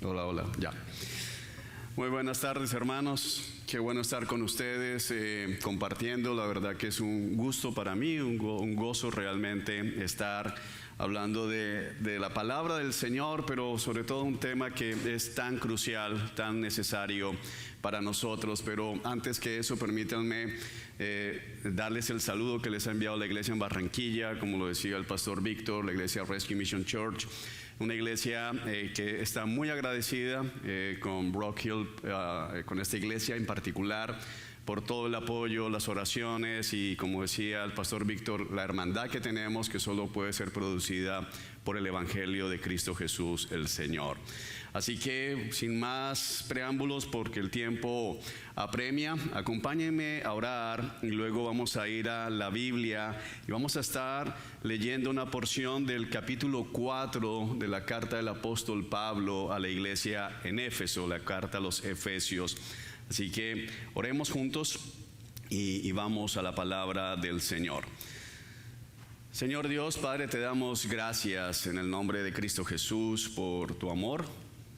Hola, hola, ya. Muy buenas tardes, hermanos. Qué bueno estar con ustedes compartiendo. La verdad que es un gusto para mí, un gozo realmente estar hablando de la palabra del Señor, pero sobre todo un tema que es tan crucial, tan necesario para nosotros. Pero antes que eso, permítanme darles el saludo que les ha enviado la iglesia en Barranquilla, como lo decía el pastor Víctor, la iglesia Rescue Mission Church. Una iglesia que está muy agradecida con Rock Hill, con esta iglesia en particular, por todo el apoyo, las oraciones y, como decía el pastor Víctor, la hermandad que tenemos, que solo puede ser producida por el Evangelio de Cristo Jesús el Señor. Así que, sin más preámbulos, porque el tiempo apremia, acompáñenme a orar y luego vamos a ir a la Biblia y vamos a estar leyendo una porción del capítulo 4 de la carta del apóstol Pablo a la iglesia en Éfeso, la carta a los Efesios. Así que oremos juntos y vamos a la palabra del Señor. Señor Dios, Padre, te damos gracias en el nombre de Cristo Jesús por tu amor,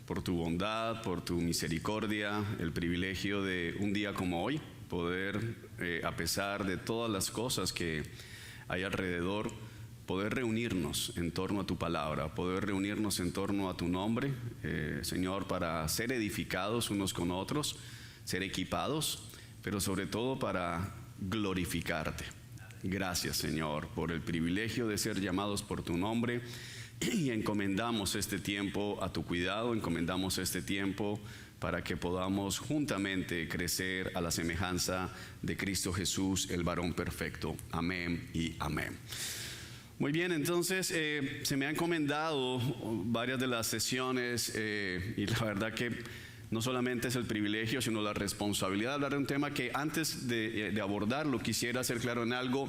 por tu bondad, por tu misericordia, el privilegio de un día como hoy poder, a pesar de todas las cosas que hay alrededor, poder reunirnos en torno a tu palabra, poder reunirnos en torno a tu nombre, Señor, para ser edificados unos con otros, ser equipados, pero sobre todo para glorificarte. Gracias, Señor, por el privilegio de ser llamados por tu nombre, y encomendamos este tiempo a tu cuidado, encomendamos este tiempo para que podamos juntamente crecer a la semejanza de Cristo Jesús, el varón perfecto. Amén y amén. Muy bien, entonces se me han encomendado varias de las sesiones y la verdad que no solamente es el privilegio, sino la responsabilidad de hablar de un tema que antes de abordarlo quisiera ser claro en algo.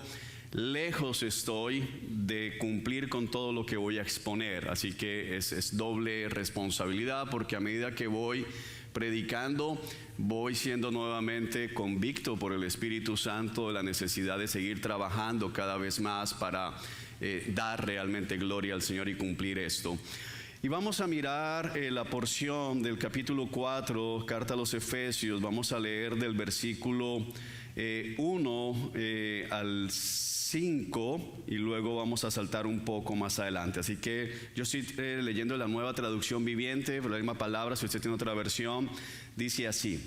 Lejos estoy de cumplir con todo lo que voy a exponer, así que es doble responsabilidad, porque a medida que voy predicando, voy siendo nuevamente convicto por el Espíritu Santo de la necesidad de seguir trabajando cada vez más para dar realmente gloria al Señor y cumplir esto. Y vamos a mirar la porción del capítulo 4, carta a los Efesios. Vamos a leer del versículo 1 al 5 y luego vamos a saltar un poco más adelante. Así que yo estoy leyendo la Nueva Traducción Viviente, la misma palabra. Si usted tiene otra versión, dice así: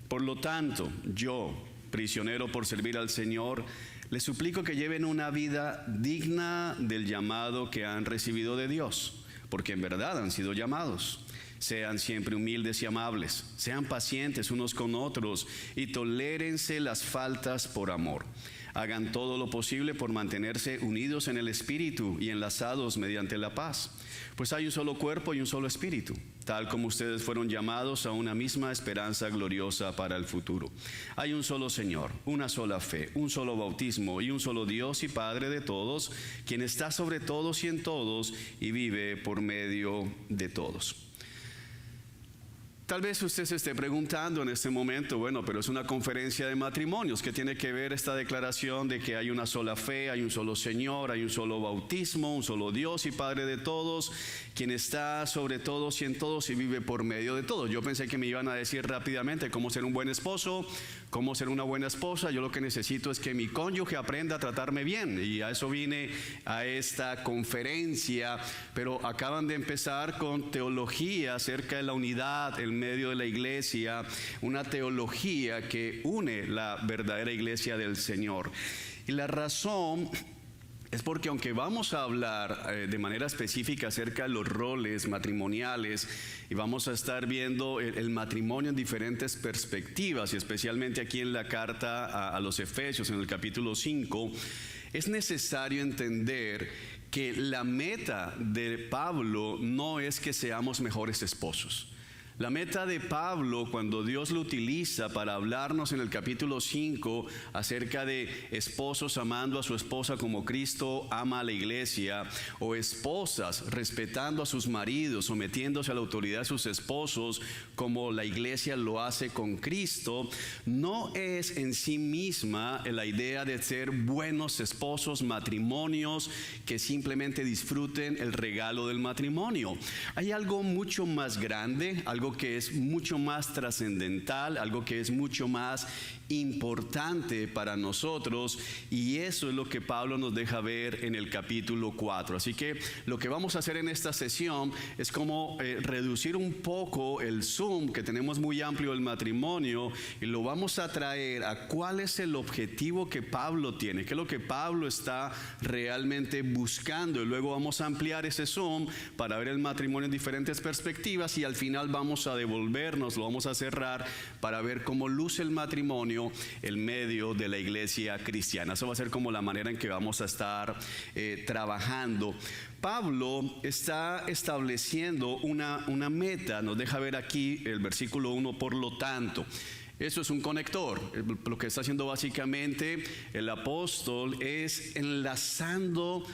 por lo tanto, yo, prisionero por servir al Señor, les suplico que lleven una vida digna del llamado que han recibido de Dios, porque en verdad han sido llamados. Sean siempre humildes y amables, sean pacientes unos con otros y tolérense las faltas por amor. Hagan todo lo posible por mantenerse unidos en el Espíritu y enlazados mediante la paz. Pues hay un solo cuerpo y un solo Espíritu, tal como ustedes fueron llamados a una misma esperanza gloriosa para el futuro. Hay un solo Señor, una sola fe, un solo bautismo y un solo Dios y Padre de todos, quien está sobre todos y en todos y vive por medio de todos. Tal vez usted se esté preguntando en este momento, bueno, pero es una conferencia de matrimonios. ¿Qué tiene que ver esta declaración de que hay una sola fe, hay un solo Señor, hay un solo bautismo, un solo Dios y Padre de todos, quien está sobre todos y en todos y vive por medio de todos? Yo pensé que me iban a decir rápidamente cómo ser un buen esposo, cómo ser una buena esposa. Yo lo que necesito es que mi cónyuge aprenda a tratarme bien, y a eso vine a esta conferencia. Pero acaban de empezar con teología acerca de la unidad, el medio de la iglesia, una teología que une la verdadera iglesia del Señor. Y la razón es porque, aunque vamos a hablar de manera específica acerca de los roles matrimoniales y vamos a estar viendo el matrimonio en diferentes perspectivas, y especialmente aquí en la carta a los Efesios en el capítulo 5, es necesario entender que la meta de Pablo no es que seamos mejores esposos. La meta de Pablo, cuando Dios lo utiliza para hablarnos en el capítulo 5 acerca de esposos amando a su esposa como Cristo ama a la iglesia, o esposas respetando a sus maridos, sometiéndose a la autoridad de sus esposos como la iglesia lo hace con Cristo, no es en sí misma la idea de ser buenos esposos, matrimonios que simplemente disfruten el regalo del matrimonio. Hay algo mucho más grande, algo que es mucho más trascendental, algo que es mucho más importante para nosotros, y eso es lo que Pablo nos deja ver en el capítulo 4. Así que lo que vamos a hacer en esta sesión es como reducir un poco el zoom que tenemos muy amplio del matrimonio, y lo vamos a traer a cuál es el objetivo que Pablo tiene, qué es lo que Pablo está realmente buscando, y luego vamos a ampliar ese zoom para ver el matrimonio en diferentes perspectivas, y al final vamos a devolvernos, lo vamos a cerrar para ver cómo luce el matrimonio en medio de la iglesia cristiana. Eso va a ser como la manera en que vamos a estar trabajando. Pablo está estableciendo una meta. Nos deja ver aquí el versículo 1, por lo tanto. Eso es un conector. Lo que está haciendo básicamente el apóstol es enlazando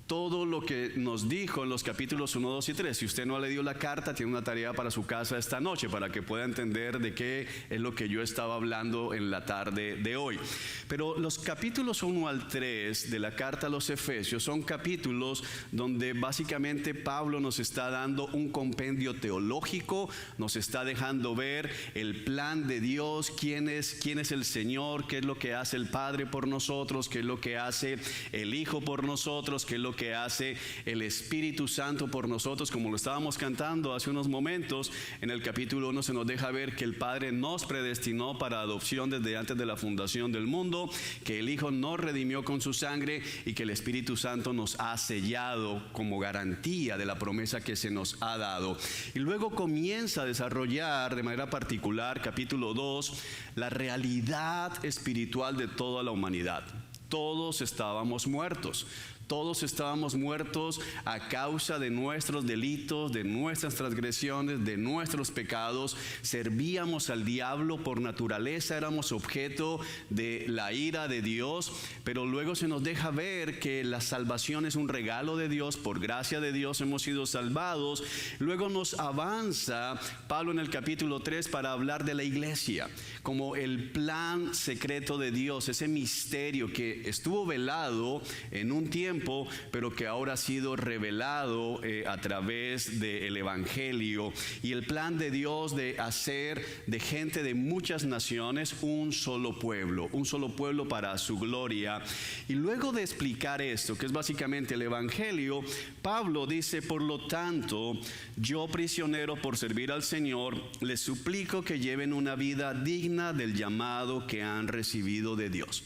todo lo que nos dijo en los capítulos 1, 2 y 3. Si usted no ha leído la carta, tiene una tarea para su casa esta noche, para que pueda entender de qué es lo que yo estaba hablando en la tarde de hoy. Pero los capítulos 1 al 3 de la carta a los Efesios son capítulos donde básicamente Pablo nos está dando un compendio teológico, nos está dejando ver el plan de Dios, quién es el Señor, qué es lo que hace el Padre por nosotros, qué es lo que hace el Hijo por nosotros, qué es lo que hace el Espíritu Santo por nosotros, como lo estábamos cantando hace unos momentos. En el capítulo 1 se nos deja ver que el Padre nos predestinó para adopción desde antes de la fundación del mundo, que el Hijo nos redimió con su sangre y que el Espíritu Santo nos ha sellado como garantía de la promesa que se nos ha dado. Y luego comienza a desarrollar de manera particular, capítulo 2, la realidad espiritual de toda la humanidad. Todos estábamos muertos. Todos estábamos muertos a causa de nuestros delitos, de nuestras transgresiones, de nuestros pecados. Servíamos al diablo por naturaleza, éramos objeto de la ira de Dios, pero luego se nos deja ver que la salvación es un regalo de Dios, por gracia de Dios hemos sido salvados. Luego nos avanza Pablo en el capítulo 3 para hablar de la iglesia, como el plan secreto de Dios, ese misterio que estuvo velado en un tiempo, pero que ahora ha sido revelado a través del Evangelio, y el plan de Dios de hacer de gente de muchas naciones un solo pueblo para su gloria. Y luego de explicar esto, que es básicamente el Evangelio, Pablo dice: por lo tanto, yo, prisionero por servir al Señor, les suplico que lleven una vida digna del llamado que han recibido de Dios.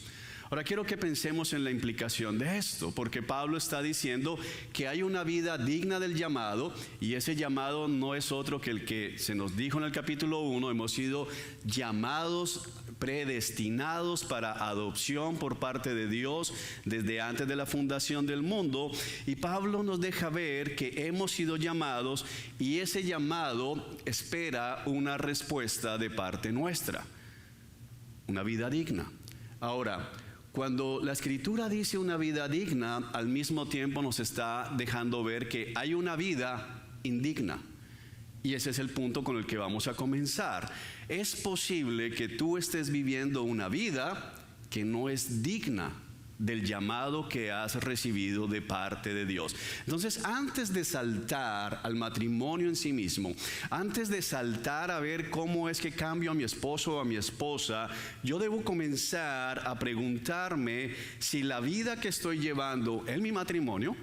Ahora quiero que pensemos en la implicación de esto, porque Pablo está diciendo que hay una vida digna del llamado, y ese llamado no es otro que el que se nos dijo en el capítulo 1, hemos sido llamados, predestinados para adopción por parte de Dios desde antes de la fundación del mundo. Y Pablo nos deja ver que hemos sido llamados, y ese llamado espera una respuesta de parte nuestra, una vida digna. Ahora, cuando la Escritura dice una vida digna, al mismo tiempo nos está dejando ver que hay una vida indigna. Y ese es el punto con el que vamos a comenzar. Es posible que tú estés viviendo una vida que no es digna del llamado que has recibido de parte de Dios. Entonces, antes de saltar al matrimonio en sí mismo, antes de saltar a ver cómo es que cambio a mi esposo o a mi esposa, yo debo comenzar a preguntarme si la vida que estoy llevando en mi matrimonio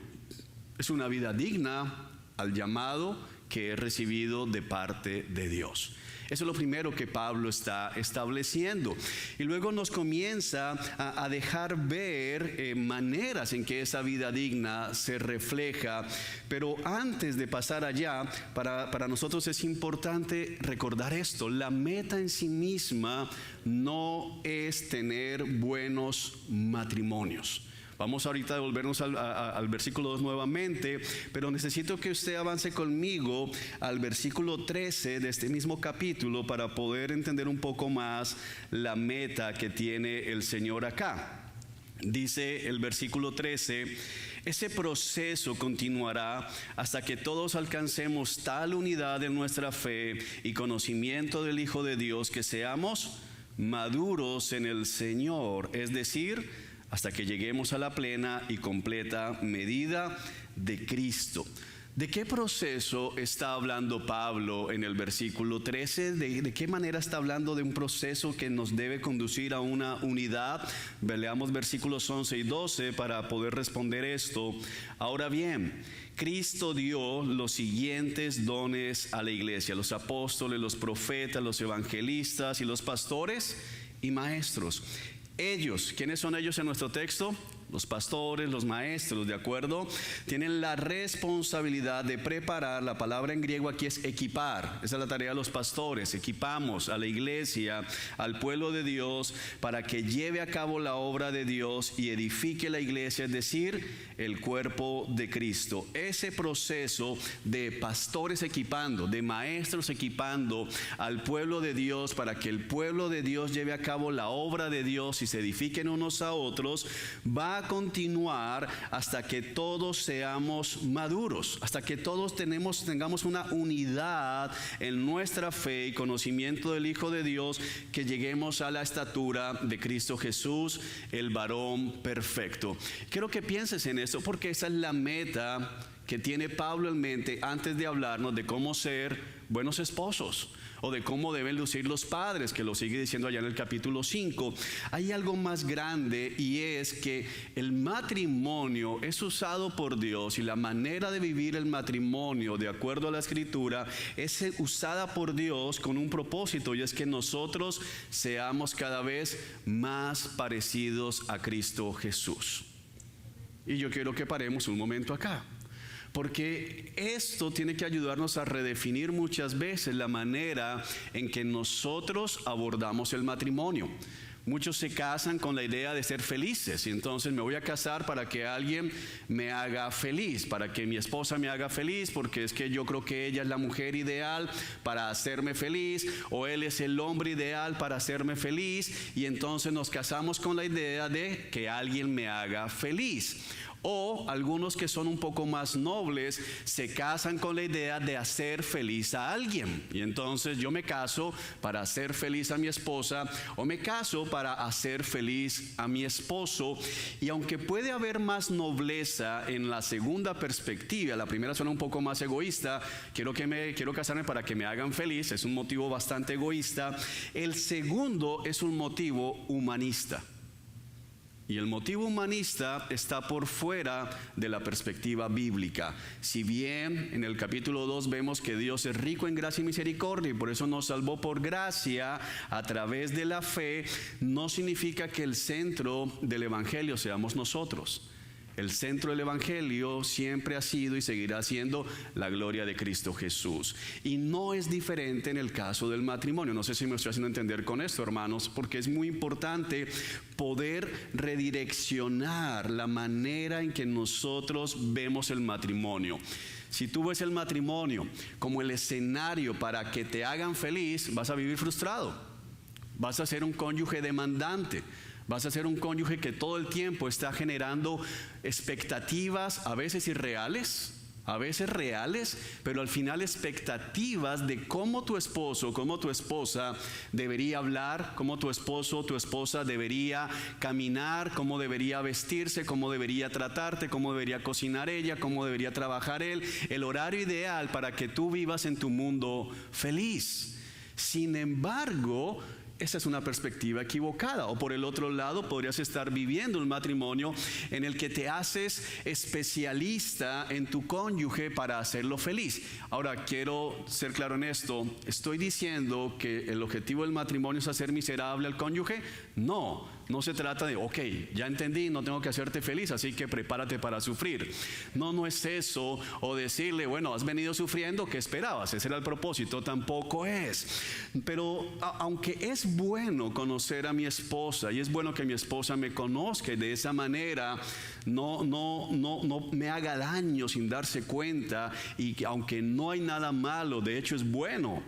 es una vida digna al llamado que he recibido de parte de Dios. Eso es lo primero que Pablo está estableciendo. Y luego nos comienza a dejar ver maneras en que esa vida digna se refleja. Pero antes de pasar allá, para nosotros es importante recordar esto: la meta en sí misma no es tener buenos matrimonios. Vamos ahorita a devolvernos al versículo 2 nuevamente, pero necesito que usted avance conmigo al versículo 13 de este mismo capítulo para poder entender un poco más la meta que tiene el Señor acá. Dice el versículo 13: ese proceso continuará hasta que todos alcancemos tal unidad en nuestra fe y conocimiento del Hijo de Dios, que seamos maduros en el Señor, es decir, hasta que lleguemos a la plena y completa medida de Cristo. ¿De qué proceso está hablando Pablo en el versículo 13? ¿De qué manera está hablando de un proceso que nos debe conducir a una unidad? Leamos versículos 11 y 12 para poder responder esto. Ahora bien, Cristo dio los siguientes dones a la iglesia: los apóstoles, los profetas, los evangelistas y los pastores y maestros. Ellos, ¿quiénes son ellos en nuestro texto? Los pastores, los maestros, ¿de acuerdo? Tienen la responsabilidad de preparar. La palabra en griego aquí es equipar. Esa es la tarea de los pastores. Equipamos a la iglesia, al pueblo de Dios, para que lleve a cabo la obra de Dios y edifique la iglesia, es decir, el cuerpo de Cristo. Ese proceso de pastores equipando, de maestros equipando al pueblo de Dios, para que el pueblo de Dios lleve a cabo la obra de Dios y se edifiquen unos a otros, va a continuar hasta que todos seamos maduros, hasta que todos tengamos una unidad en nuestra fe y conocimiento del Hijo de Dios, que lleguemos a la estatura de Cristo Jesús, el varón perfecto. Quiero que pienses en esto, porque esa es la meta que tiene Pablo en mente antes de hablarnos de cómo ser buenos esposos, o de cómo deben lucir los padres, que lo sigue diciendo allá en el capítulo 5. Hay algo más grande, y es que el matrimonio es usado por Dios, y la manera de vivir el matrimonio de acuerdo a la Escritura es usada por Dios con un propósito, y es que nosotros seamos cada vez más parecidos a Cristo Jesús. Y yo quiero que paremos un momento acá, porque esto tiene que ayudarnos a redefinir muchas veces la manera en que nosotros abordamos el matrimonio. Muchos se casan con la idea de ser felices, y entonces me voy a casar para que alguien me haga feliz, para que mi esposa me haga feliz, porque es que yo creo que ella es la mujer ideal para hacerme feliz, o él es el hombre ideal para hacerme feliz, y entonces nos casamos con la idea de que alguien me haga feliz. O algunos que son un poco más nobles se casan con la idea de hacer feliz a alguien. Y entonces yo me caso para hacer feliz a mi esposa, o me caso para hacer feliz a mi esposo. Y aunque puede haber más nobleza en la segunda perspectiva, la primera suena un poco más egoísta: quiero casarme para que me hagan feliz, es un motivo bastante egoísta. El segundo es un motivo humanista. Y el motivo humanista está por fuera de la perspectiva bíblica. Si bien en el capítulo 2 vemos que Dios es rico en gracia y misericordia, y por eso nos salvó por gracia a través de la fe, no significa que el centro del evangelio seamos nosotros. El centro del evangelio siempre ha sido y seguirá siendo la gloria de Cristo Jesús. Y no es diferente en el caso del matrimonio. No sé si me estoy haciendo entender con esto, hermanos, porque es muy importante poder redireccionar la manera en que nosotros vemos el matrimonio. Si tú ves el matrimonio como el escenario para que te hagan feliz, vas a vivir frustrado. Vas a ser un cónyuge demandante. Vas a ser un cónyuge que todo el tiempo está generando expectativas, a veces irreales, a veces reales, pero al final expectativas de cómo tu esposo, cómo tu esposa debería hablar, cómo tu esposo o tu esposa debería caminar, cómo debería vestirse, cómo debería tratarte, cómo debería cocinar ella, cómo debería trabajar él. El horario ideal para que tú vivas en tu mundo feliz. Sin embargo, esa es una perspectiva equivocada. O por el otro lado, podrías estar viviendo un matrimonio en el que te haces especialista en tu cónyuge para hacerlo feliz. Ahora, quiero ser claro en esto. ¿Estoy diciendo que el objetivo del matrimonio es hacer miserable al cónyuge? No. No se trata de, ok, ya entendí, no tengo que hacerte feliz, así que prepárate para sufrir. No, no es eso. O decirle, bueno, has venido sufriendo, ¿qué esperabas? Ese era el propósito. Tampoco es. Pero aunque es bueno conocer a mi esposa, y es bueno que mi esposa me conozca, y de esa manera no me haga daño sin darse cuenta, y que aunque no hay nada malo, de hecho es bueno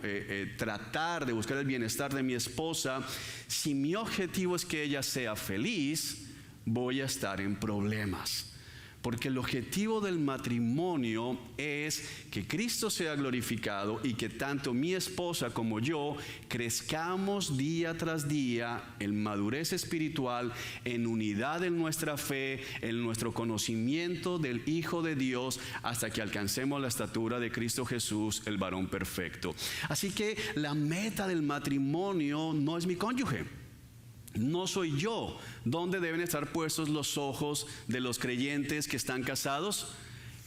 tratar de buscar el bienestar de mi esposa. Si mi objetivo es que ella sea feliz, voy a estar en problemas. Porque el objetivo del matrimonio es que Cristo sea glorificado y que tanto mi esposa como yo crezcamos día tras día en madurez espiritual, en unidad en nuestra fe, en nuestro conocimiento del Hijo de Dios, hasta que alcancemos la estatura de Cristo Jesús, el varón perfecto. Así que la meta del matrimonio no es mi cónyuge. No soy yo. ¿Dónde deben estar puestos los ojos de los creyentes que están casados?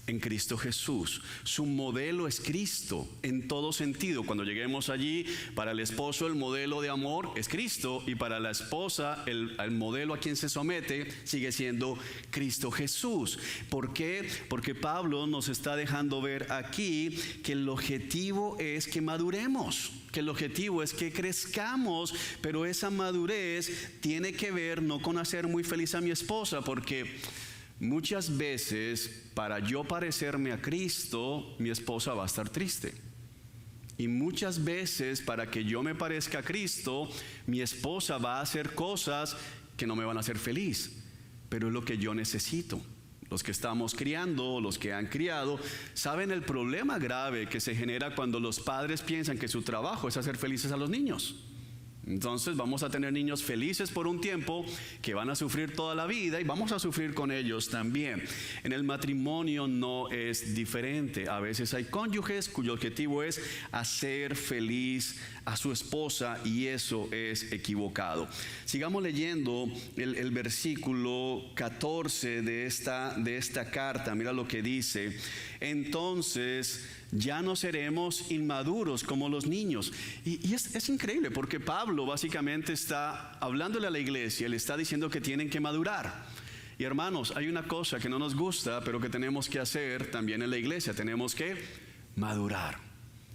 En Cristo Jesús. Su modelo es Cristo en todo sentido. Cuando lleguemos allí, para el esposo el modelo de amor es Cristo, y para la esposa el modelo a quien se somete sigue siendo Cristo Jesús. ¿Por qué? Porque Pablo nos está dejando ver aquí que el objetivo es que maduremos, que el objetivo es que crezcamos, pero esa madurez tiene que ver no con hacer muy feliz a mi esposa, porque muchas veces, para yo parecerme a Cristo, mi esposa va a estar triste. Y muchas veces, para que yo me parezca a Cristo, mi esposa va a hacer cosas que no me van a hacer feliz. Pero es lo que yo necesito. Los que estamos criando, los que han criado, saben el problema grave que se genera cuando los padres piensan que su trabajo es hacer felices a los niños. Entonces vamos a tener niños felices por un tiempo que van a sufrir toda la vida, y vamos a sufrir con ellos también. En el matrimonio no es diferente. A veces hay cónyuges cuyo objetivo es hacer feliz a su esposa, y eso es equivocado. Sigamos leyendo el versículo 14 de esta carta. Mira lo que dice. Entonces ya no seremos inmaduros como los niños. Y es increíble, porque Pablo básicamente está hablándole a la iglesia, le está diciendo que tienen que madurar. Y hermanos, hay una cosa que no nos gusta, pero que tenemos que hacer también en la iglesia. Tenemos que madurar,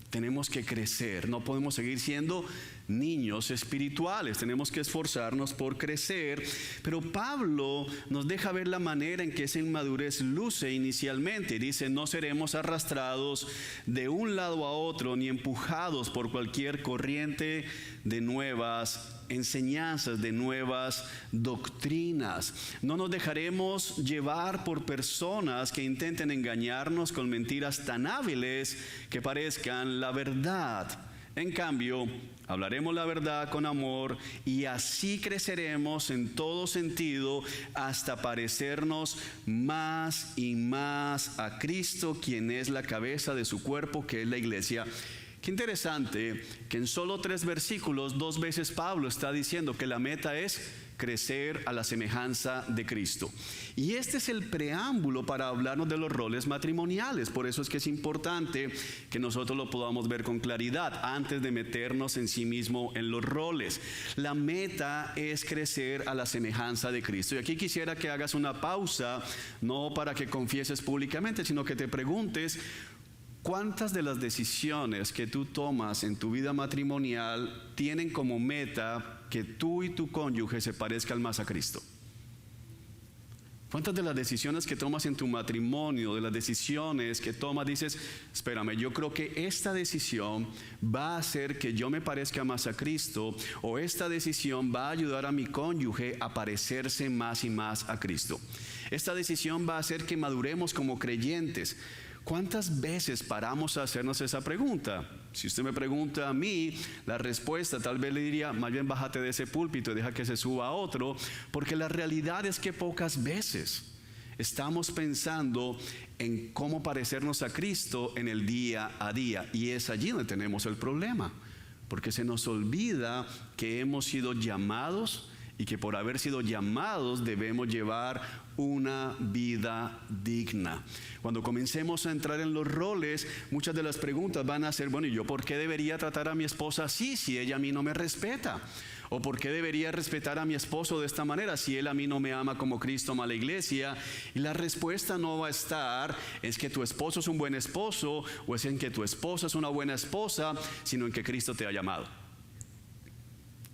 tenemos que crecer. No podemos seguir siendo niños espirituales, tenemos que esforzarnos por crecer. Pero Pablo nos deja ver la manera en que esa inmadurez luce inicialmente. Dice, no seremos arrastrados de un lado a otro, ni empujados por cualquier corriente de nuevas enseñanzas, de nuevas doctrinas. No nos dejaremos llevar por personas que intenten engañarnos con mentiras tan hábiles que parezcan la verdad. En cambio, hablaremos la verdad con amor, y así creceremos en todo sentido hasta parecernos más y más a Cristo, quien es la cabeza de su cuerpo, que es la iglesia. Qué interesante que en solo 3 versículos 2 veces Pablo está diciendo que la meta es crecer a la semejanza de Cristo. Y este es el preámbulo para hablarnos de los roles matrimoniales. Por eso es que es importante que nosotros lo podamos ver con claridad antes de meternos en sí mismo en los roles. La meta es crecer a la semejanza de Cristo. Y aquí quisiera que hagas una pausa, no para que confieses públicamente, sino que te preguntes: ¿cuántas de las decisiones que tú tomas en tu vida matrimonial tienen como meta que tú y tu cónyuge se parezcan más a Cristo? ¿Cuántas de las decisiones que tomas en tu matrimonio, de las decisiones que tomas, dices, espérame, yo creo que esta decisión va a hacer que yo me parezca más a Cristo, o esta decisión va a ayudar a mi cónyuge a parecerse más y más a Cristo? Esta decisión va a hacer que maduremos como creyentes. ¿Cuántas veces paramos a hacernos esa pregunta? Si usted me pregunta a mí, la respuesta tal vez le diría, más bien bájate de ese púlpito y deja que se suba a otro, porque la realidad es que pocas veces estamos pensando en cómo parecernos a Cristo en el día a día, y es allí donde tenemos el problema, porque se nos olvida que hemos sido llamados y que por haber sido llamados debemos llevar una vida digna. Cuando comencemos a entrar en los roles, muchas de las preguntas van a ser, bueno, ¿y yo por qué debería tratar a mi esposa así si ella a mí no me respeta? ¿O por qué debería respetar a mi esposo de esta manera si él a mí no me ama como Cristo ama a la iglesia? Y la respuesta no va a estar es que tu esposo es un buen esposo o es en que tu esposa es una buena esposa, sino en que Cristo te ha llamado.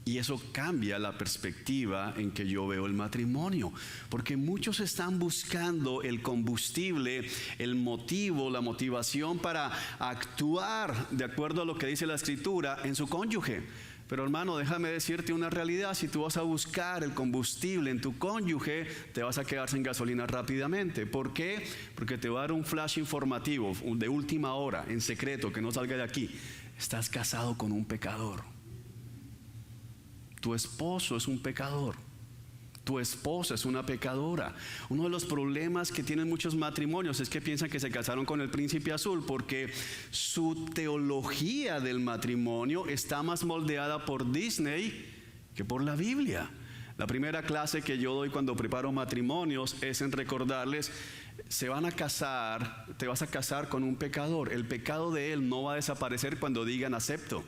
Y eso cambia la perspectiva en que yo veo el matrimonio, porque muchos están buscando el combustible, el motivo, la motivación para actuar de acuerdo a lo que dice la Escritura en su cónyuge. Pero hermano, déjame decirte una realidad: si tú vas a buscar el combustible en tu cónyuge, te vas a quedar sin gasolina rápidamente. ¿Por qué? Porque te va a dar un flash informativo de última hora, en secreto, que no salga de aquí. Estás casado con un pecador. Tu esposo es un pecador. Tu esposa es una pecadora. Uno de los problemas que tienen muchos matrimonios es que piensan que se casaron con el príncipe azul porque su teología del matrimonio está más moldeada por Disney que por la Biblia. La primera clase que yo doy cuando preparo matrimonios es en recordarles: se van a casar, te vas a casar con un pecador. El pecado de él no va a desaparecer cuando digan acepto.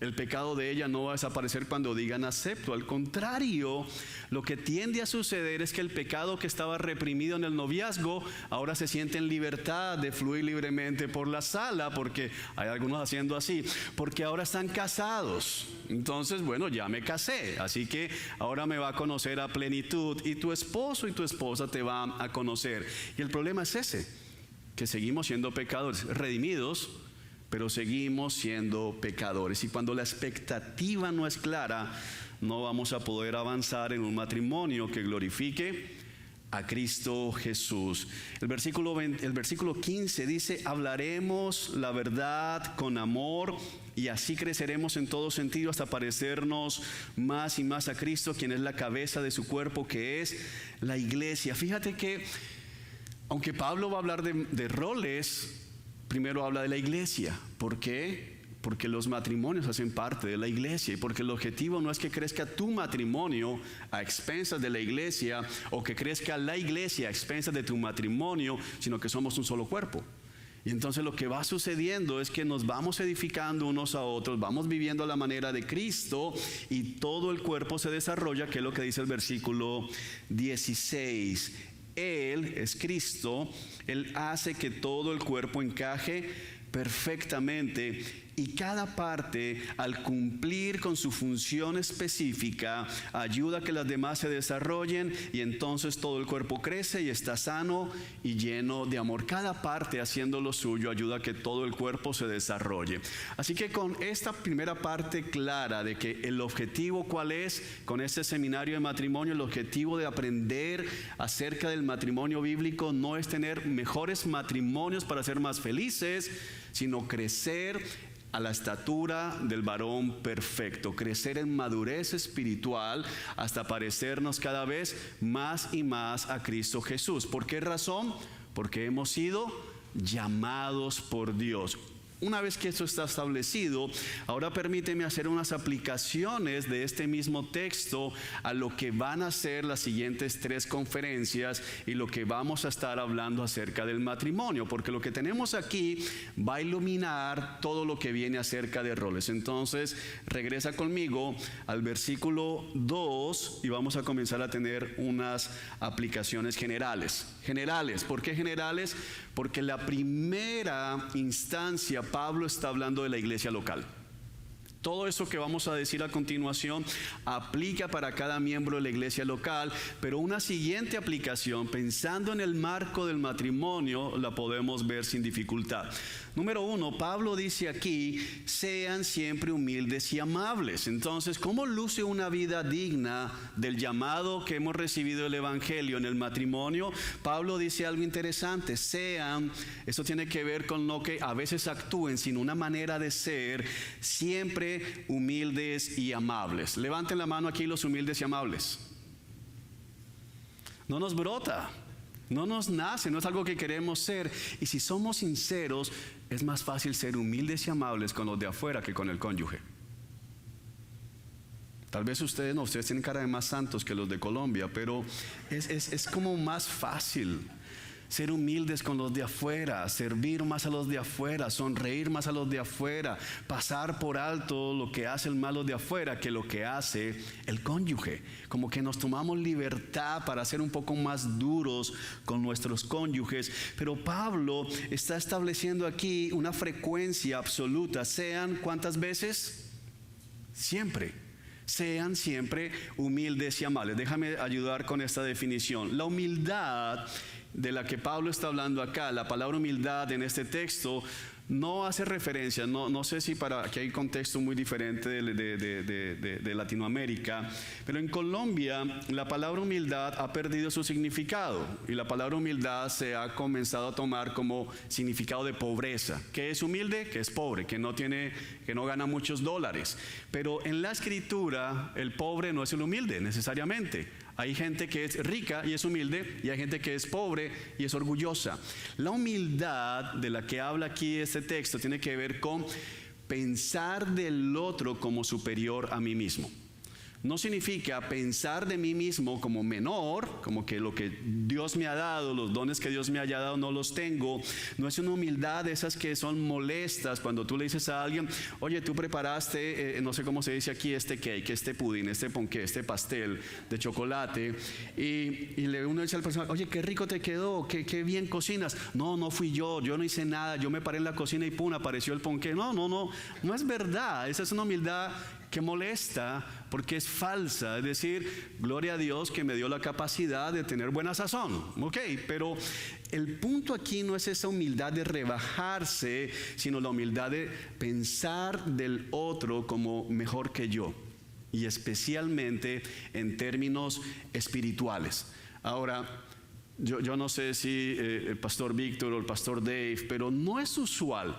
El pecado de ella no va a desaparecer cuando digan acepto. Al contrario, lo que tiende a suceder es que el pecado que estaba reprimido en el noviazgo ahora se siente en libertad de fluir libremente por la sala, porque hay algunos haciendo así, porque ahora están casados. Entonces, bueno, ya me casé, así que ahora me va a conocer a plenitud, y tu esposo y tu esposa te van a conocer. Y el problema es ese, que seguimos siendo pecadores, redimidos, pero seguimos siendo pecadores. Y cuando la expectativa no es clara, no vamos a poder avanzar en un matrimonio que glorifique a Cristo Jesús. El versículo 15 dice: hablaremos la verdad con amor, y así creceremos en todo sentido hasta parecernos más y más a Cristo, quien es la cabeza de su cuerpo, que es la iglesia. Fíjate que aunque Pablo va a hablar de roles, primero habla de la iglesia. ¿Por qué? Porque los matrimonios hacen parte de la iglesia, y porque el objetivo no es que crezca tu matrimonio a expensas de la iglesia, o que crezca la iglesia a expensas de tu matrimonio, sino que somos un solo cuerpo. Y entonces lo que va sucediendo es que nos vamos edificando unos a otros, vamos viviendo a la manera de Cristo, y todo el cuerpo se desarrolla, que es lo que dice el versículo 16. Él es Cristo, Él hace que todo el cuerpo encaje perfectamente, y cada parte, al cumplir con su función específica, ayuda a que las demás se desarrollen, y entonces todo el cuerpo crece y está sano y lleno de amor. Cada parte, haciendo lo suyo, ayuda a que todo el cuerpo se desarrolle. Así que con esta primera parte clara de que el objetivo cuál es, con este seminario de matrimonio, el objetivo de aprender acerca del matrimonio bíblico no es tener mejores matrimonios para ser más felices, sino crecer a la estatura del varón perfecto, crecer en madurez espiritual hasta parecernos cada vez más y más a Cristo Jesús. ¿Por qué razón? Porque hemos sido llamados por Dios. Una vez que esto está establecido, ahora permíteme hacer unas aplicaciones de este mismo texto a lo que van a ser las siguientes 3 conferencias y lo que vamos a estar hablando acerca del matrimonio, porque lo que tenemos aquí va a iluminar todo lo que viene acerca de roles. Entonces, regresa conmigo al versículo 2 y vamos a comenzar a tener unas aplicaciones generales. Generales, ¿por qué generales? Porque la primera instancia Pablo está hablando de la iglesia local. Todo eso que vamos a decir a continuación aplica para cada miembro de la iglesia local, pero una siguiente aplicación, pensando en el marco del matrimonio, la podemos ver sin dificultad. Número 1, Pablo dice aquí: sean siempre humildes y amables. Entonces, ¿cómo luce una vida digna del llamado que hemos recibido del evangelio en el matrimonio? Pablo dice algo interesante: sean, esto tiene que ver con lo que a veces actúen, sino una manera de ser siempre humildes y amables. Levanten la mano aquí los humildes y amables. No nos brota, no nos nace, no es algo que queremos ser. Y si somos sinceros, es más fácil ser humildes y amables con los de afuera que con el cónyuge. Tal vez ustedes no, ustedes tienen cara de más santos que los de Colombia, pero es como más fácil. Ser humildes con los de afuera, servir más a los de afuera, sonreír más a los de afuera, pasar por alto lo que hace el malo de afuera que lo que hace el cónyuge. Como que nos tomamos libertad para ser un poco más duros con nuestros cónyuges. Pero Pablo está estableciendo aquí una frecuencia absoluta. ¿Sean cuántas veces? Siempre. Sean siempre humildes y amables. Déjame ayudar con esta definición. La humildad de la que Pablo está hablando acá, la palabra humildad en este texto no hace referencia, no sé si para aquí hay contexto muy diferente de Latinoamérica, pero en Colombia la palabra humildad ha perdido su significado y la palabra humildad se ha comenzado a tomar como significado de pobreza. ¿Qué es humilde? Que es pobre, que no gana muchos dólares. Pero en la escritura el pobre no es el humilde necesariamente. Hay gente que es rica y es humilde, y hay gente que es pobre y es orgullosa. La humildad de la que habla aquí este texto tiene que ver con pensar del otro como superior a mí mismo. No significa pensar de mí mismo como menor, como que lo que Dios me ha dado, los dones que Dios me haya dado no los tengo. No es una humildad de esas que son molestas cuando tú le dices a alguien, oye, tú preparaste, no sé cómo se dice aquí, este cake, este pudín, este ponqué, este pastel de chocolate, y uno dice al personal, oye, qué rico te quedó, qué bien cocinas. No fui yo no hice nada, yo me paré en la cocina y pum, apareció el ponqué. No es verdad. Esa es una humildad que molesta porque es falsa. Es decir, gloria a Dios que me dio la capacidad de tener buena sazón, ok, pero el punto aquí no es esa humildad de rebajarse, sino la humildad de pensar del otro como mejor que yo, y especialmente en términos espirituales. Ahora, yo no sé si el pastor Víctor o el pastor Dave, pero no es usual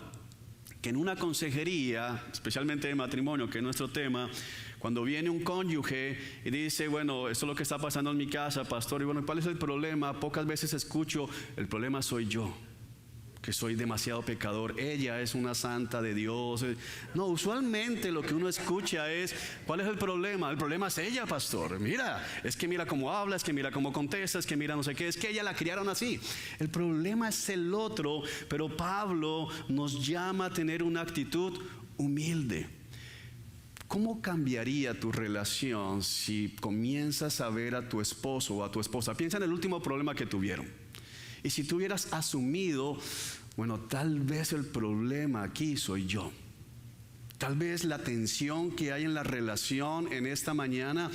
que en una consejería, especialmente de matrimonio, que es nuestro tema, cuando viene un cónyuge y dice, bueno, esto es lo que está pasando en mi casa, pastor, y bueno, ¿cuál es el problema? Pocas veces escucho, el problema soy yo, que soy demasiado pecador, ella es una santa de Dios. No, usualmente lo que uno escucha es, ¿cuál es el problema? El problema es ella, pastor. Es que mira cómo habla, es que mira cómo contesta, es que mira no sé qué, es que ella la criaron así. El problema es el otro, pero Pablo nos llama a tener una actitud humilde. ¿Cómo cambiaría tu relación si comienzas a ver a tu esposo o a tu esposa? Piensa en el último problema que tuvieron. Y si tú hubieras asumido, bueno, tal vez el problema aquí soy yo. Tal vez la tensión que hay en la relación en esta mañana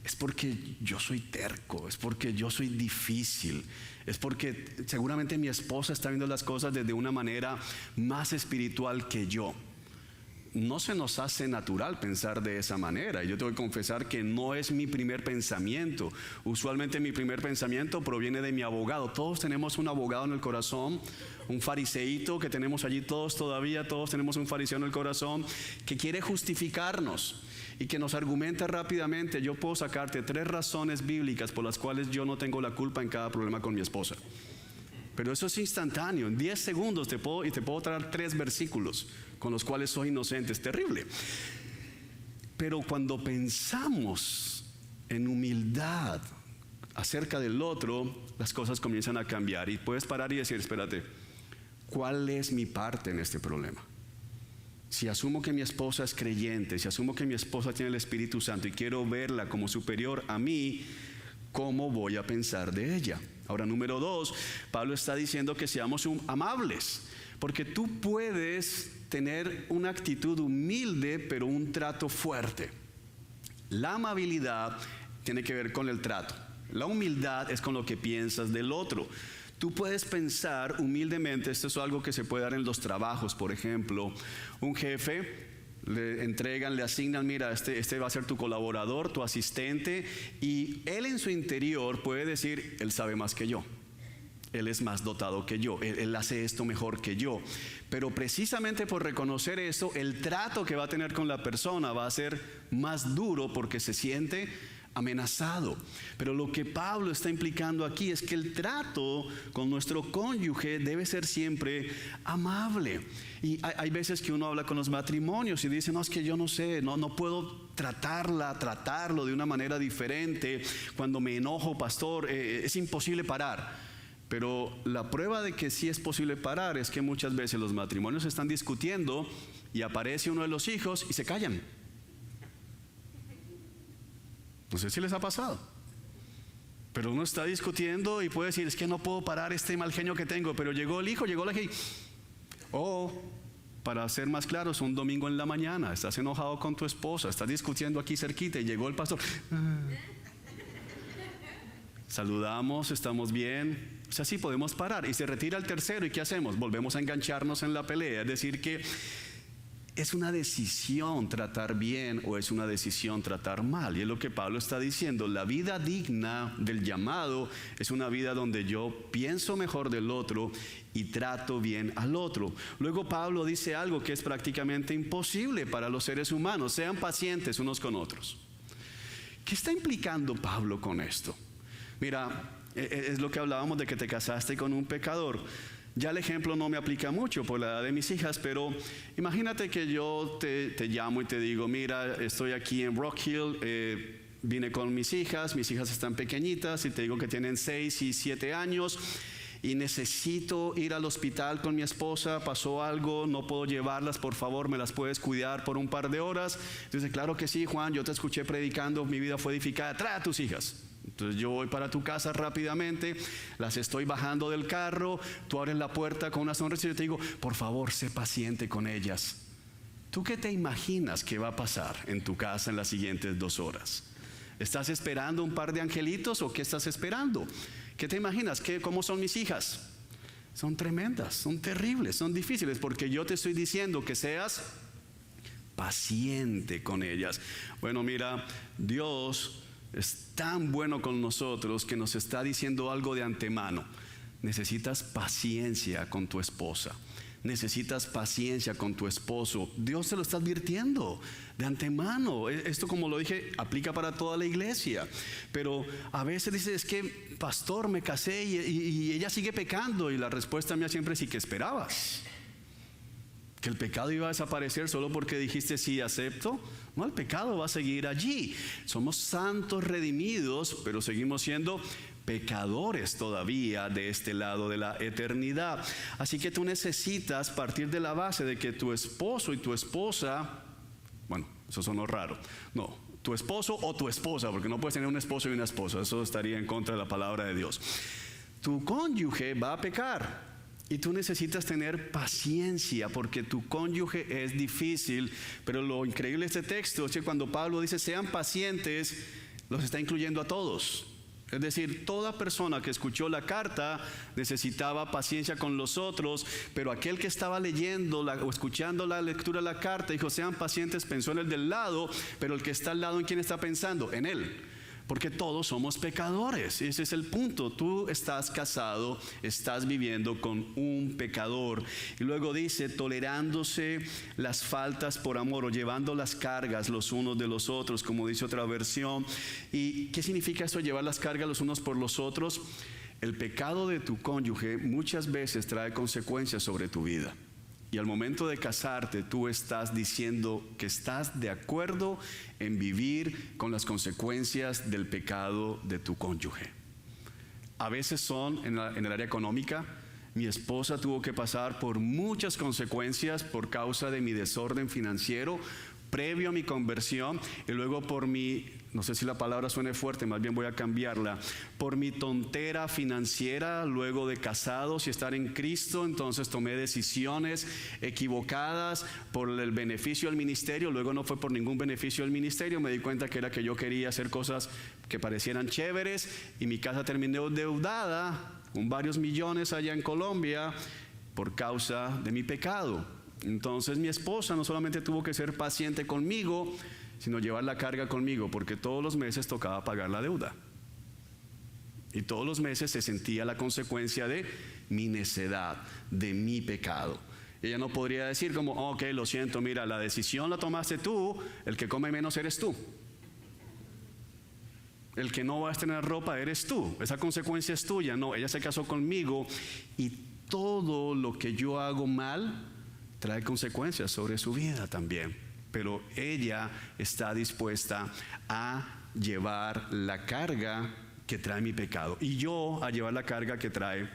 es porque yo soy terco, es porque yo soy difícil, es porque seguramente mi esposa está viendo las cosas desde una manera más espiritual que yo. No se nos hace natural pensar de esa manera. Y yo tengo que confesar que no es mi primer pensamiento. Usualmente mi primer pensamiento proviene de mi abogado. Todos tenemos un abogado en el corazón, un fariseíto que tenemos allí todos todavía. Todos tenemos un fariseo en el corazón que quiere justificarnos y que nos argumenta rápidamente. Yo puedo sacarte 3 razones bíblicas por las cuales yo no tengo la culpa en cada problema con mi esposa. Pero eso es instantáneo. En 10 segundos te puedo traer 3 versículos con los cuales soy inocente. Es terrible. Pero cuando pensamos en humildad acerca del otro, las cosas comienzan a cambiar. Y puedes parar y decir, espérate, ¿cuál es mi parte en este problema? Si asumo que mi esposa es creyente, si asumo que mi esposa tiene el Espíritu Santo y quiero verla como superior a mí, ¿cómo voy a pensar de ella? Ahora, número 2, Pablo está diciendo que seamos amables, porque tú puedes tener una actitud humilde, pero un trato fuerte. La amabilidad tiene que ver con el trato. La humildad es con lo que piensas del otro. Tú puedes pensar humildemente, esto es algo que se puede dar en los trabajos, por ejemplo, un jefe le entregan, le asignan, mira, este va a ser tu colaborador, tu asistente, y él en su interior puede decir, él sabe más que yo, él es más dotado que yo, él hace esto mejor que yo, pero precisamente por reconocer eso, el trato que va a tener con la persona va a ser más duro porque se siente amenazado. Pero lo que Pablo está implicando aquí es que el trato con nuestro cónyuge debe ser siempre amable. Y hay veces que uno habla con los matrimonios y dice, no, es que yo no sé, no puedo tratarlo de una manera diferente. Cuando me enojo, pastor, es imposible parar. Pero la prueba de que sí es posible parar es que muchas veces los matrimonios están discutiendo y aparece uno de los hijos y se callan. No sé si les ha pasado. Pero uno está discutiendo y puede decir, es que no puedo parar este mal genio que tengo, pero llegó el hijo, llegó la hija. O, para ser más claros, un domingo en la mañana, estás enojado con tu esposa, estás discutiendo aquí cerquita y llegó el pastor. Saludamos, estamos bien. O sea, sí podemos parar. Y se retira el tercero, ¿y qué hacemos? Volvemos a engancharnos en la pelea. Es decir que es una decisión tratar bien o es una decisión tratar mal. Y es lo que Pablo está diciendo. La vida digna del llamado es una vida donde yo pienso mejor del otro y trato bien al otro. Luego Pablo dice algo que es prácticamente imposible para los seres humanos. Sean pacientes unos con otros. ¿Qué está implicando Pablo con esto? Mira, es lo que hablábamos de que te casaste con un pecador. Ya el ejemplo no me aplica mucho por la edad de mis hijas, pero imagínate que yo te llamo y te digo, mira, estoy aquí en Rock Hill, vine con mis hijas están pequeñitas y te digo que tienen 6 y 7 años y necesito ir al hospital con mi esposa, pasó algo, no puedo llevarlas, por favor, ¿me las puedes cuidar por un par de horas? Entonces, claro que sí, Juan, yo te escuché predicando, mi vida fue edificada, trae a tus hijas. Entonces yo voy para tu casa rápidamente, las estoy bajando del carro, tú abres la puerta con una sonrisa y yo te digo, por favor, sé paciente con ellas. ¿Tú qué te imaginas que va a pasar en tu casa en las siguientes 2 horas? ¿Estás esperando un par de angelitos o qué estás esperando? ¿Qué te imaginas? ¿Cómo son mis hijas? Son tremendas, son terribles, son difíciles, porque yo te estoy diciendo que seas paciente con ellas. Bueno, mira, Dios es tan bueno con nosotros que nos está diciendo algo de antemano. Necesitas paciencia con tu esposa. Necesitas paciencia con tu esposo. Dios te lo está advirtiendo de antemano. Esto, como lo dije, aplica para toda la iglesia. Pero a veces dices, es que, pastor, me casé y ella sigue pecando. Y la respuesta mía siempre es, ¿y qué esperabas? ¿Que el pecado iba a desaparecer solo porque dijiste sí, acepto? No, el pecado va a seguir allí. Somos santos redimidos, pero seguimos siendo pecadores todavía de este lado de la eternidad. Así que tú necesitas partir de la base de que tu esposo y tu esposa, bueno, eso sonó raro, no, tu esposo o tu esposa, porque no puedes tener un esposo y una esposa, eso estaría en contra de la palabra de Dios. Tu cónyuge va a pecar. Y tú necesitas tener paciencia porque tu cónyuge es difícil. Pero lo increíble de este texto es que cuando Pablo dice sean pacientes, los está incluyendo a todos. Es decir, toda persona que escuchó la carta necesitaba paciencia con los otros, pero aquel que estaba leyendo o escuchando la lectura de la carta dijo sean pacientes, pensó en el del lado, pero el que está al lado, ¿en quién está pensando? En él. Porque todos somos pecadores. Ese es el punto. Tú estás casado, estás viviendo con un pecador. Y luego dice, tolerándose las faltas por amor o llevando las cargas los unos de los otros, como dice otra versión. ¿Y qué significa esto, llevar las cargas los unos por los otros? El pecado de tu cónyuge muchas veces trae consecuencias sobre tu vida. Y al momento de casarte, tú estás diciendo que estás de acuerdo en vivir con las consecuencias del pecado de tu cónyuge. A veces son en el área económica. Mi esposa tuvo que pasar por muchas consecuencias por causa de mi desorden financiero previo a mi conversión y luego por mi, no sé si la palabra suene fuerte, más bien voy a cambiarla, por mi tontera financiera luego de casados y estar en Cristo. Entonces tomé decisiones equivocadas por el beneficio del ministerio, luego no fue por ningún beneficio del ministerio, me di cuenta que era que yo quería hacer cosas que parecieran chéveres y mi casa terminó endeudada con varios millones allá en Colombia por causa de mi pecado. Entonces mi esposa no solamente tuvo que ser paciente conmigo, sino llevar la carga conmigo, porque todos los meses tocaba pagar la deuda. Y todos los meses se sentía la consecuencia de mi necedad, de mi pecado. Ella no podría decir como, ok, lo siento, mira, la decisión la tomaste tú, el que come menos eres tú. El que no va a estrenar ropa eres tú, esa consecuencia es tuya. No, ella se casó conmigo y todo lo que yo hago mal trae consecuencias sobre su vida también, pero ella está dispuesta a llevar la carga que trae mi pecado y yo a llevar la carga que trae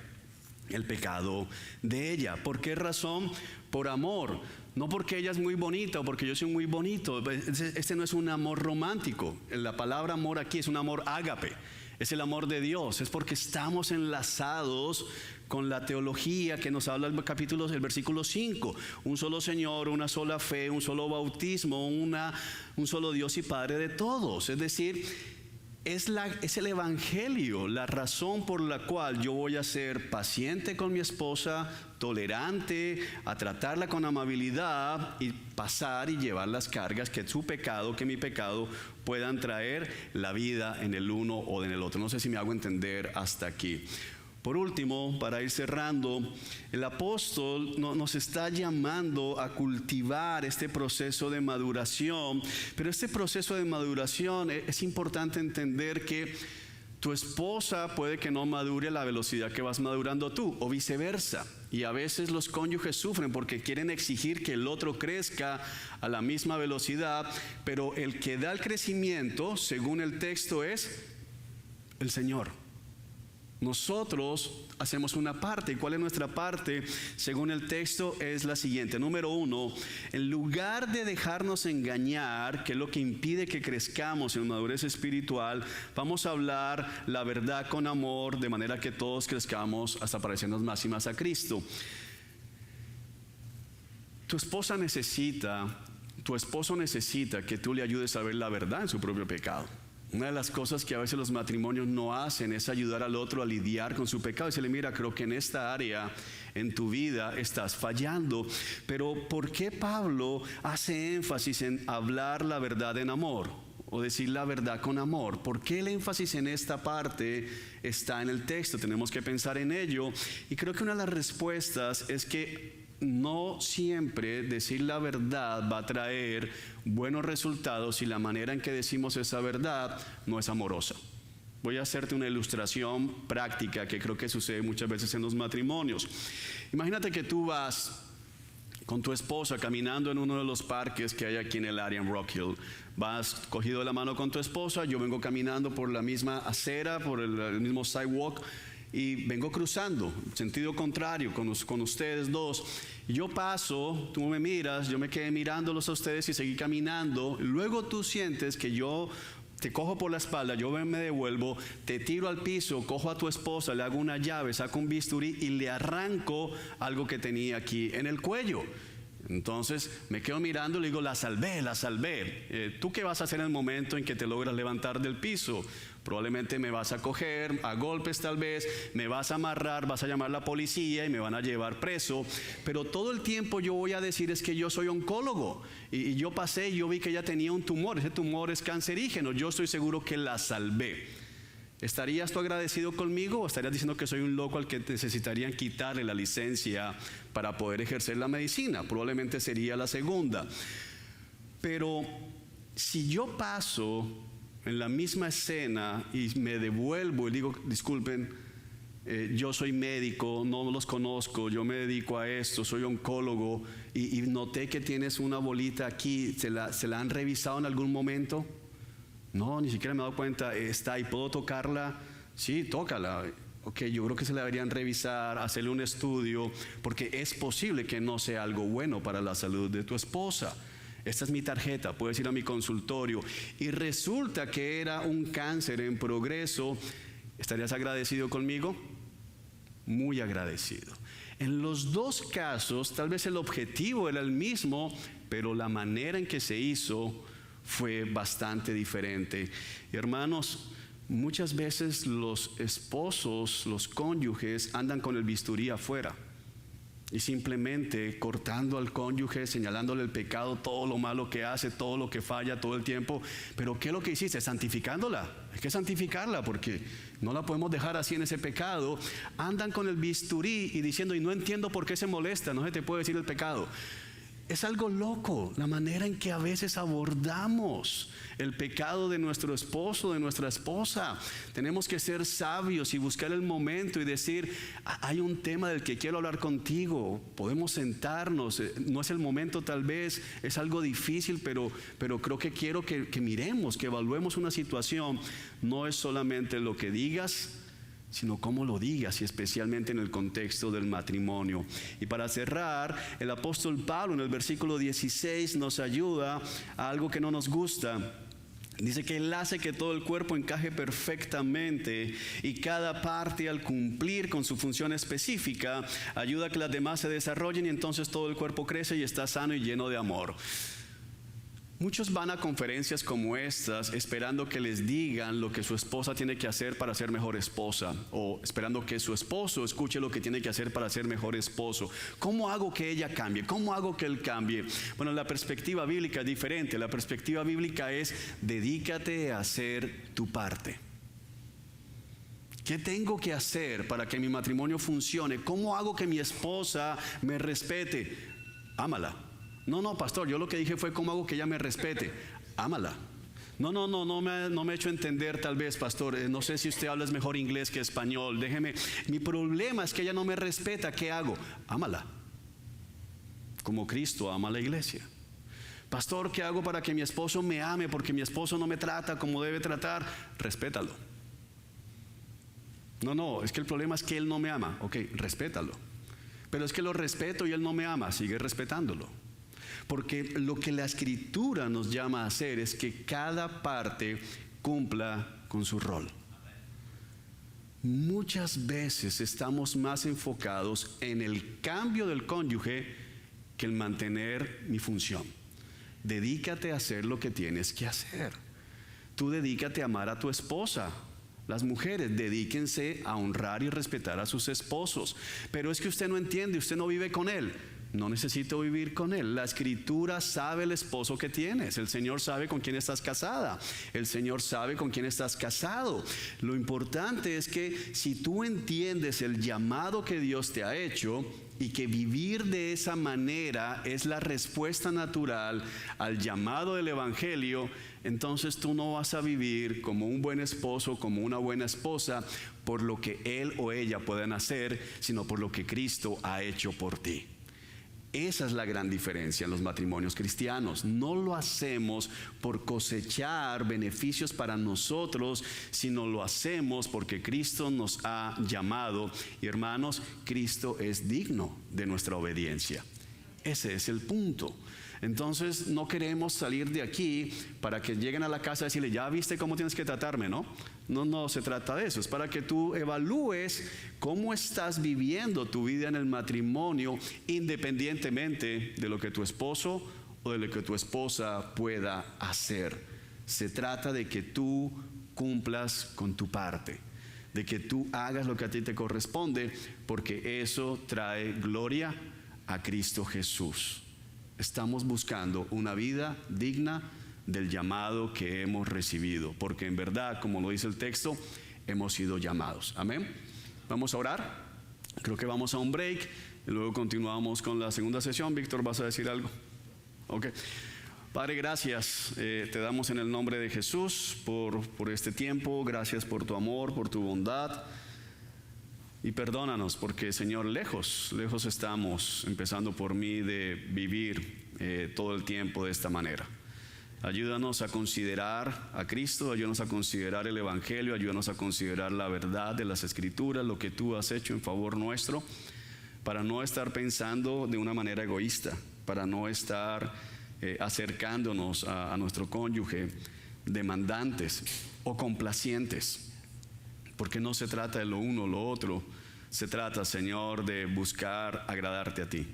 el pecado de ella. ¿Por qué razón? Por amor. No porque ella es muy bonita o porque yo soy muy bonito. Este no es un amor romántico. La palabra amor aquí es un amor ágape. Es el amor de Dios. Es porque estamos enlazados con la teología que nos habla el versículo 5. Un solo Señor, una sola fe, un solo bautismo, un solo Dios y Padre de todos. Es decir, es el evangelio, la razón por la cual yo voy a ser paciente con mi esposa, tolerante, a tratarla con amabilidad y pasar y llevar las cargas que su pecado, que mi pecado puedan traer la vida en el uno o en el otro. No sé si me hago entender hasta aquí. Por último, para ir cerrando, el apóstol nos está llamando a cultivar este proceso de maduración, pero este proceso de maduración es importante entender que tu esposa puede que no madure a la velocidad que vas madurando tú, o viceversa. Y a veces los cónyuges sufren porque quieren exigir que el otro crezca a la misma velocidad, pero el que da el crecimiento, según el texto, es el Señor. Nosotros hacemos una parte. ¿Y cuál es nuestra parte? Según el texto es la siguiente. Número 1, en lugar de dejarnos engañar, que es lo que impide que crezcamos en madurez espiritual, vamos a hablar la verdad con amor, de manera que todos crezcamos hasta parecernos más y más a Cristo. Tu esposo necesita que tú le ayudes a ver la verdad en su propio pecado. Una de las cosas que a veces los matrimonios no hacen es ayudar al otro a lidiar con su pecado. Y se le mira, creo que en esta área en tu vida estás fallando. Pero ¿por qué Pablo hace énfasis en hablar la verdad en amor? O decir la verdad con amor. ¿Por qué el énfasis en esta parte está en el texto? Tenemos que pensar en ello. Y creo que una de las respuestas es que no siempre decir la verdad va a traer buenos resultados si la manera en que decimos esa verdad no es amorosa. Voy a hacerte una ilustración práctica que creo que sucede muchas veces en los matrimonios. Imagínate que tú vas con tu esposa caminando en uno de los parques que hay aquí en el área en Rock Hill. Vas cogido de la mano con tu esposa, yo vengo caminando por la misma acera, por el mismo sidewalk, y vengo cruzando, sentido contrario, con ustedes dos. Yo paso, tú me miras, yo me quedé mirándolos a ustedes y seguí caminando. Luego tú sientes que yo te cojo por la espalda, yo me devuelvo, te tiro al piso, cojo a tu esposa, le hago una llave, saco un bisturí y le arranco algo que tenía aquí en el cuello. Entonces me quedo mirando y le digo, la salvé. ¿Tú qué vas a hacer en el momento en que te logras levantar del piso? Probablemente me vas a coger a golpes, tal vez me vas a amarrar, vas a llamar a la policía y me van a llevar preso. Pero todo el tiempo yo voy a decir es que yo soy oncólogo y yo pasé y yo vi que ella tenía un tumor. Ese tumor es cancerígeno. Yo estoy seguro que la salvé. ¿Estarías tú agradecido conmigo o estarías diciendo que soy un loco al que necesitarían quitarle la licencia para poder ejercer la medicina? Probablemente sería la segunda. Pero si yo paso en la misma escena y me devuelvo y digo, disculpen, yo soy médico, no los conozco, yo me dedico a esto, soy oncólogo y noté que tienes una bolita aquí, ¿se la han revisado en algún momento? No, ni siquiera me he dado cuenta, está ahí, ¿puedo tocarla? Sí, tócala. Ok, yo creo que se la deberían revisar, hacerle un estudio, porque es posible que no sea algo bueno para la salud de tu esposa. Esta es mi tarjeta, puedes ir a mi consultorio. Y resulta que era un cáncer en progreso. ¿Estarías agradecido conmigo? Muy agradecido. En los dos casos, tal vez el objetivo era el mismo, pero la manera en que se hizo fue bastante diferente. Y hermanos, muchas veces los esposos, los cónyuges andan con el bisturí afuera y simplemente cortando al cónyuge, señalándole el pecado, todo lo malo que hace, todo lo que falla todo el tiempo. Pero ¿qué es lo que hiciste? Santificándola. Hay que santificarla porque no la podemos dejar así en ese pecado. Andan con el bisturí y diciendo, y no entiendo por qué se molesta, no se te puede decir el pecado. Es algo loco la manera en que a veces abordamos el pecado de nuestro esposo, de nuestra esposa. Tenemos que ser sabios y buscar el momento y decir, hay un tema del que quiero hablar contigo, podemos sentarnos, no es el momento tal vez, es algo difícil, pero creo que quiero que miremos, que evaluemos una situación. No es solamente lo que digas, sino cómo lo digas, y especialmente en el contexto del matrimonio. Y para cerrar, el apóstol Pablo en el versículo 16 nos ayuda a algo que no nos gusta. Dice que Él hace que todo el cuerpo encaje perfectamente y cada parte, al cumplir con su función específica, ayuda a que las demás se desarrollen, y entonces todo el cuerpo crece y está sano y lleno de amor. Muchos van a conferencias como estas esperando que les digan lo que su esposa tiene que hacer para ser mejor esposa, o esperando que su esposo escuche lo que tiene que hacer para ser mejor esposo. ¿Cómo hago que ella cambie? ¿Cómo hago que él cambie? Bueno, la perspectiva bíblica es diferente. La perspectiva bíblica es: dedícate a hacer tu parte. ¿Qué tengo que hacer para que mi matrimonio funcione? ¿Cómo hago que mi esposa me respete? Ámala. No, pastor, yo lo que dije fue cómo hago que ella me respete. Ámala. No me he hecho entender tal vez, pastor. No sé si usted habla mejor inglés que español. Déjeme. Mi problema es que ella no me respeta. ¿Qué hago? Ámala. Como Cristo ama a la iglesia. Pastor, ¿qué hago para que mi esposo me ame? Porque mi esposo no me trata como debe tratar. Respétalo. No, es que el problema es que él no me ama. Ok, respétalo. Pero es que lo respeto y él no me ama. Sigue respetándolo. Porque lo que la Escritura nos llama a hacer es que cada parte cumpla con su rol. Muchas veces estamos más enfocados en el cambio del cónyuge que en mantener mi función. Dedícate a hacer lo que tienes que hacer. Tú dedícate a amar a tu esposa. Las mujeres, dedíquense a honrar y respetar a sus esposos. Pero es que usted no entiende, usted no vive con él. No necesito vivir con él. La Escritura sabe el esposo que tienes. El Señor sabe con quién estás casada. El Señor sabe con quién estás casado. Lo importante es que si tú entiendes el llamado que Dios te ha hecho y que vivir de esa manera es la respuesta natural al llamado del Evangelio, entonces tú no vas a vivir como un buen esposo, como una buena esposa, por lo que él o ella puedan hacer, sino por lo que Cristo ha hecho por ti. Esa es la gran diferencia en los matrimonios cristianos. No lo hacemos por cosechar beneficios para nosotros, sino lo hacemos porque Cristo nos ha llamado. Y hermanos, Cristo es digno de nuestra obediencia. Ese es el punto. Entonces no queremos salir de aquí para que lleguen a la casa y decirle: ya viste cómo tienes que tratarme, ¿no? No se trata de eso. Es para que tú evalúes cómo estás viviendo tu vida en el matrimonio, independientemente de lo que tu esposo o de lo que tu esposa pueda hacer. Se trata de que tú cumplas con tu parte, de que tú hagas lo que a ti te corresponde, porque eso trae gloria a Cristo Jesús. Estamos buscando una vida digna del llamado que hemos recibido, porque en verdad, como lo dice el texto, hemos sido llamados. Amén. Vamos a orar. Creo que vamos a un break y luego continuamos con la segunda sesión. Víctor, ¿vas a decir algo? Ok. Padre, gracias. Te damos en el nombre de Jesús por este tiempo. Gracias por tu amor, por tu bondad. Y perdónanos porque, Señor, lejos estamos, empezando por mí, de vivir todo el tiempo de esta manera. Ayúdanos a considerar a Cristo, ayúdanos a considerar el Evangelio, ayúdanos a considerar la verdad de las Escrituras, lo que tú has hecho en favor nuestro, para no estar pensando de una manera egoísta, para no estar acercándonos a nuestro cónyuge demandantes o complacientes. Porque no se trata de lo uno o lo otro, se trata, Señor, de buscar agradarte a ti,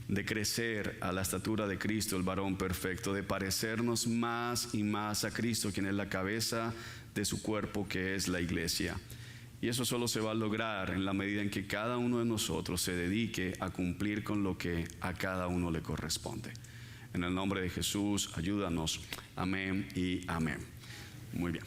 de crecer a la estatura de Cristo, el varón perfecto, de parecernos más y más a Cristo, quien es la cabeza de su cuerpo, que es la iglesia. Y eso solo se va a lograr en la medida en que cada uno de nosotros se dedique a cumplir con lo que a cada uno le corresponde. En el nombre de Jesús, ayúdanos. Amén y amén. Muy bien.